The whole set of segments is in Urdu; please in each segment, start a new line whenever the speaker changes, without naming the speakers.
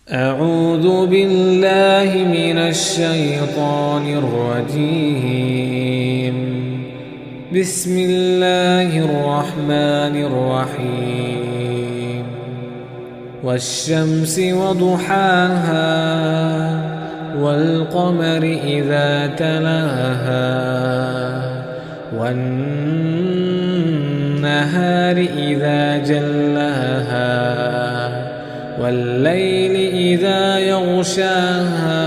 أعوذ بالله من الشيطان الرجيم. بسم الله الرحمن الرحيم. والشمس وضحاها والقمر إذا تلاها والنهار إذا جلاها والليل إذا يغشاها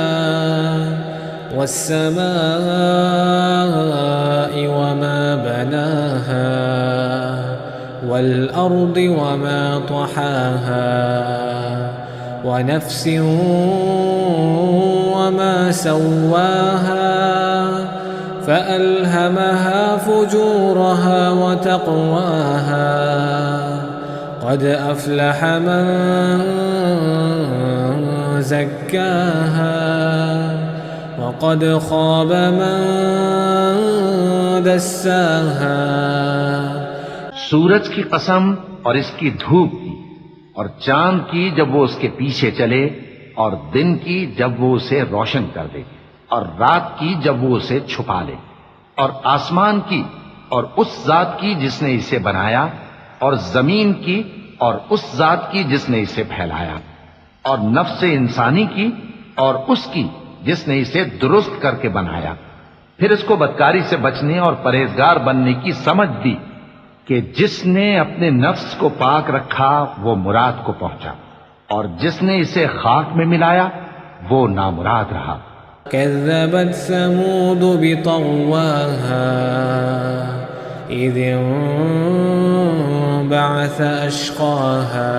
والسماء وما بناها والأرض وما طحاها ونفس وما سواها فألهمها فجورها وتقواها قد أفلح من زكاها وقد خاب من دساها.
سورج کی قسم اور اس کی دھوپ کی، اور چاند کی جب وہ اس کے پیچھے چلے، اور دن کی جب وہ اسے روشن کر دے، اور رات کی جب وہ اسے چھپا لے، اور آسمان کی اور اس ذات کی جس نے اسے بنایا، اور زمین کی اور اس ذات کی جس نے اسے پھیلایا، اور نفس انسانی کی اور اس کی جس نے اسے درست کر کے بنایا. پھر اس کو بدکاری سے بچنے اور پرہیزگار بننے کی سمجھ دی کہ جس نے اپنے نفس کو پاک رکھا وہ مراد کو پہنچا، اور جس نے اسے خاک میں ملایا وہ نامراد رہا.
كذبت ثمود بطغواها إذ انبعث أشقاها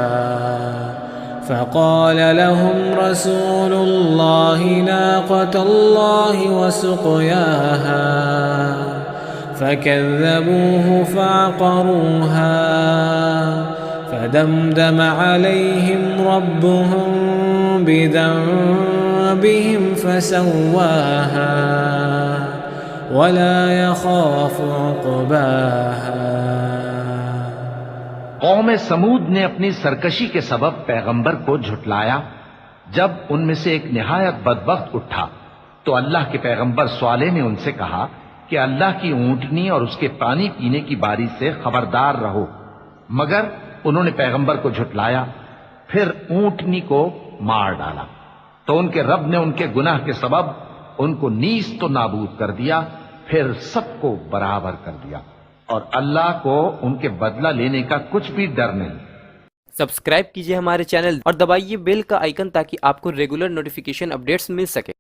فقال لهم رسول الله ناقة الله وسقياها فكذبوه فعقروها فدمدم عليهم ربهم بذنبهم فسواها ولا يخاف عقباها.
قوم سمود نے اپنی سرکشی کے سبب پیغمبر کو جھٹلایا. جب ان میں سے ایک نہایت بدبخت اٹھا تو اللہ کے پیغمبر صالح نے ان سے کہا کہ اللہ کی اونٹنی اور اس کے پانی پینے کی باری سے خبردار رہو. مگر انہوں نے پیغمبر کو جھٹلایا، پھر اونٹنی کو مار ڈالا تو ان کے رب نے ان کے گناہ کے سبب ان کو نیست و نابود کر دیا، پھر سب کو برابر کر دیا، اور اللہ کو ان کے بدلہ لینے کا کچھ بھی ڈر نہیں.
سبسکرائب کیجئے ہمارے چینل اور دبائیے بیل کا آئیکن تاکہ آپ کو ریگولر نوٹیفیکیشن اپڈیٹس مل سکے.